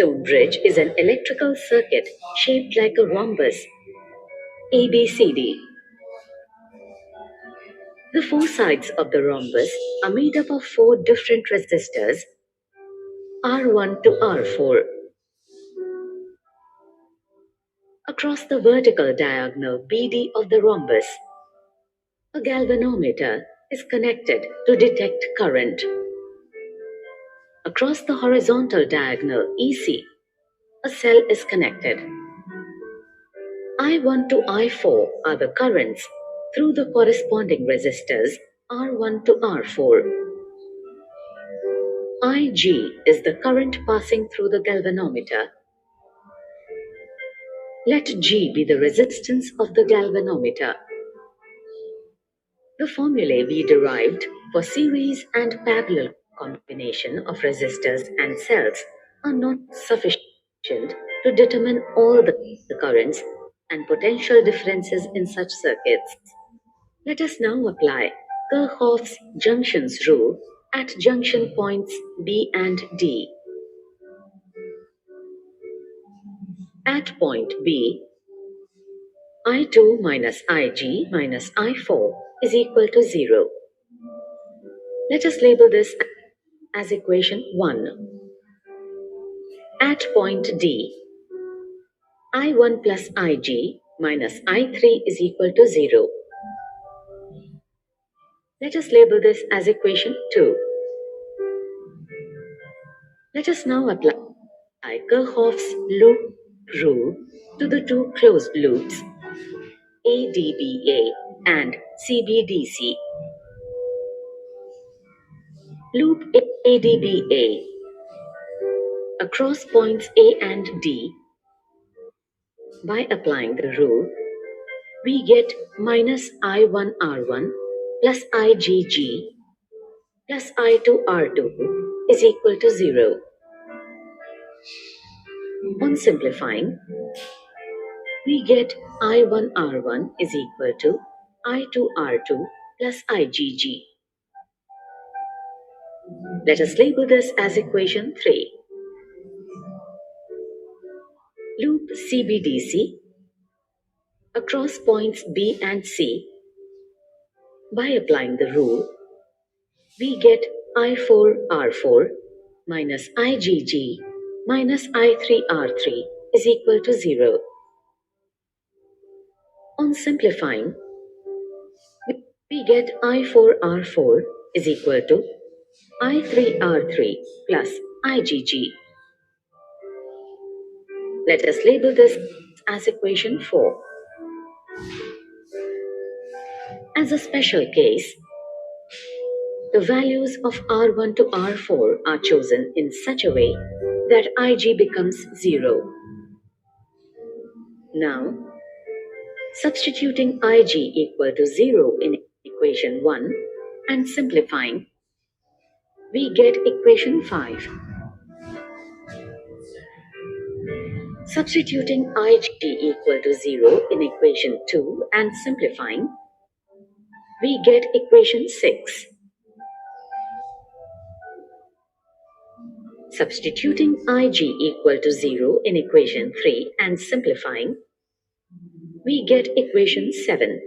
Wheatstone bridge is an electrical circuit shaped like a rhombus, ABCD. The four sides of the rhombus are made up of four different resistors, R1 to R4. Across the vertical diagonal BD of the rhombus, a galvanometer is connected to detect current. Across the horizontal diagonal EC, a cell is connected. I1 to I4 are the currents through the corresponding resistors R1 to R4. Ig is the current passing through the galvanometer. Let G be the resistance of the galvanometer. The formulae we derived for series and parallel combination of resistors and cells are not sufficient to determine all the currents and potential differences in such circuits. Let us now apply Kirchhoff's junctions rule at junction points B and D. At point B, I2 minus Ig minus I4 is equal to 0. Let us label this as equation 1. At point D, I1 plus Ig minus I3 is equal to 0. Let us label this as equation 2. Let us now apply Kirchhoff's loop rule to the two closed loops ADBA and CBDC. Loop ADBA. Across points A and D, by applying the rule, we get minus I1R1 plus IgG plus I2R2 is equal to 0. On simplifying, we get I1R1 is equal to I2R2 plus IgG. Let us label this as equation 3. Loop CBDC across points B and C. By applying the rule, we get I4R4 minus IgG minus I3R3 is equal to 0. On simplifying, we get I4R4 is equal to I3R3 plus IgG. Let us label this as equation 4. As a special case, the values of R1 to R4 are chosen in such a way that Ig becomes 0. Now, substituting Ig equal to 0 in equation 1 and simplifying, we get equation 5. Substituting Ig equal to 0 in equation 2 and simplifying, we get equation 6. Substituting Ig equal to 0 in equation 3 and simplifying, we get equation 7.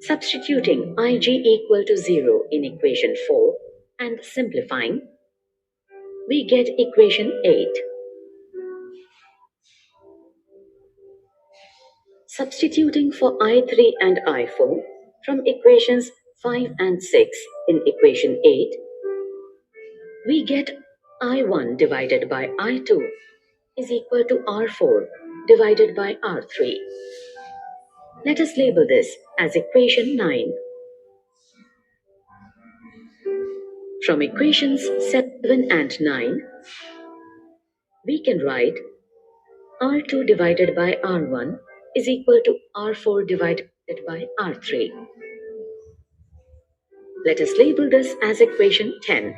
Substituting Ig equal to 0 in equation 4 and simplifying, we get equation 8. Substituting for I3 and I4 from equations 5 and 6 in equation 8, we get I1 divided by I2 is equal to R4 divided by R3. Let us label this as equation 9. From equations 7 and 9, we can write R2 divided by R1 is equal to R4 divided by R3. Let us label this as equation 10.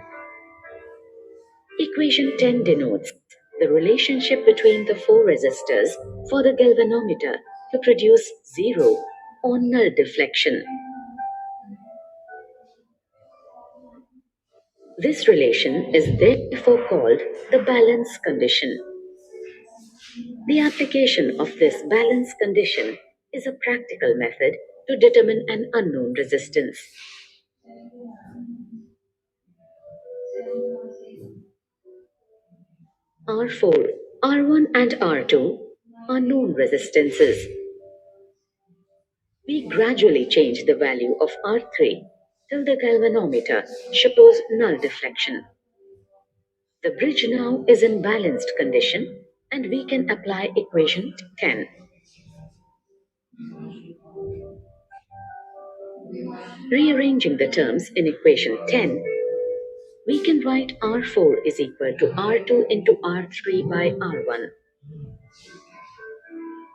Equation 10 denotes the relationship between the four resistors for the galvanometer to produce zero or null deflection. This relation is therefore called the balance condition. The application of this balance condition is a practical method to determine an unknown resistance. R4, R1 and R2 are known resistances. We gradually change the value of R3 till the galvanometer shows null deflection. The bridge now is in balanced condition and we can apply equation 10. Rearranging the terms in equation 10, we can write R4 is equal to R2 into R3 by R1.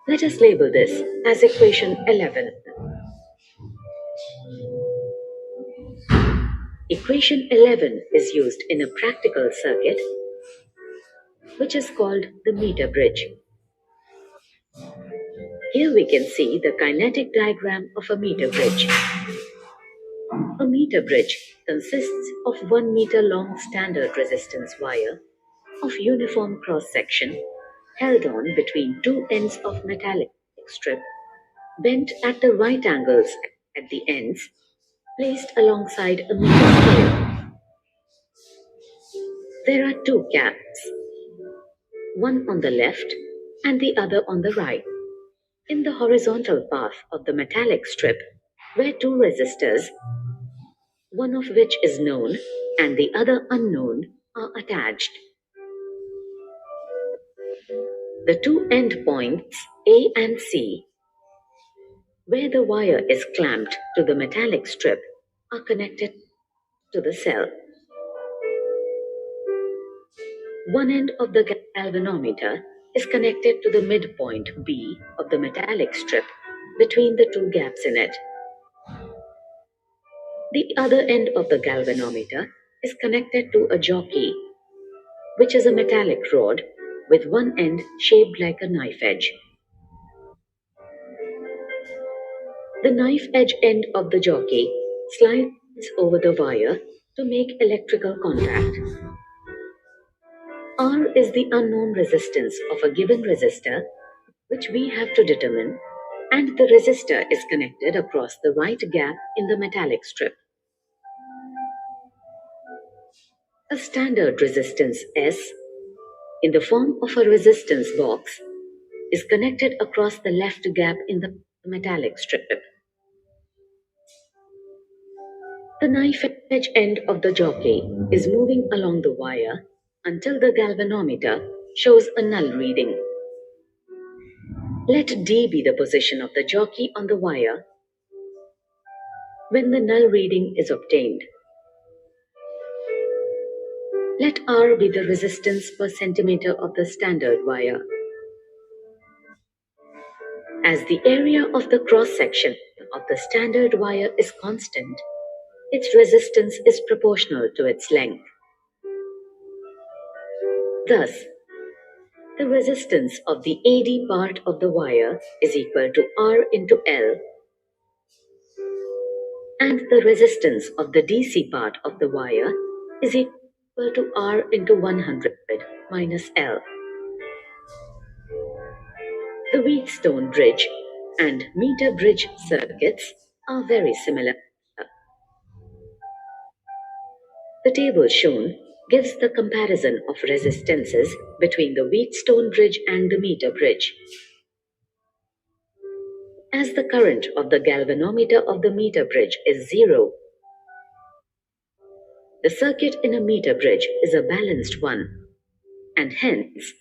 Let us label this as equation 11. Equation 11 is used in a practical circuit which is called the meter bridge. Here we can see the kinetic diagram of a meter bridge. A meter bridge consists of 1 meter long standard resistance wire of uniform cross section held on between two ends of metallic strip bent at the right angles at the ends, placed alongside a meter scale. There are two caps, one on the left and the other on the right, in the horizontal path of the metallic strip, where two resistors, one of which is known and the other unknown, are attached. The two end points A and C, where the wire is clamped to the metallic strip, are connected to the cell. One end of the galvanometer is connected to the midpoint B of the metallic strip between the two gaps in it. The other end of the galvanometer is connected to a jockey, which is a metallic rod with one end shaped like a knife edge. The knife edge end of the jockey slides over the wire to make electrical contact. R is the unknown resistance of a given resistor, which we have to determine, and the resistor is connected across the right gap in the metallic strip. A standard resistance S, in the form of a resistance box, is connected across the left gap in the metallic strip. The knife edge end of the jockey is moving along the wire until the galvanometer shows a null reading. Let D be the position of the jockey on the wire when the null reading is obtained. Let R be the resistance per centimeter of the standard wire. As the area of the cross-section of the standard wire is constant, its resistance is proportional to its length. Thus, the resistance of the AD part of the wire is equal to R into L, and the resistance of the DC part of the wire is equal to R into 100 minus L. The Wheatstone bridge and meter bridge circuits are very similar. The table shown gives the comparison of resistances between the Wheatstone bridge and the meter bridge. As the current of the galvanometer of the meter bridge is 0, the circuit in a meter bridge is a balanced one, and hence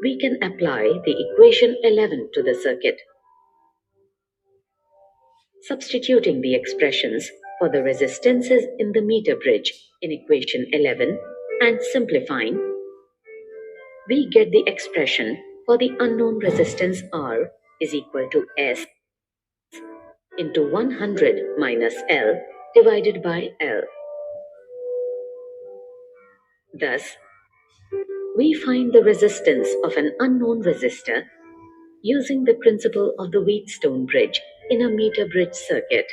we can apply the equation 11 to the circuit. Substituting the expressions for the resistances in the meter bridge in equation 11 and simplifying, we get the expression for the unknown resistance R is equal to S into 100 minus L divided by L. Thus, we find the resistance of an unknown resistor using the principle of the Wheatstone bridge in a meter bridge circuit.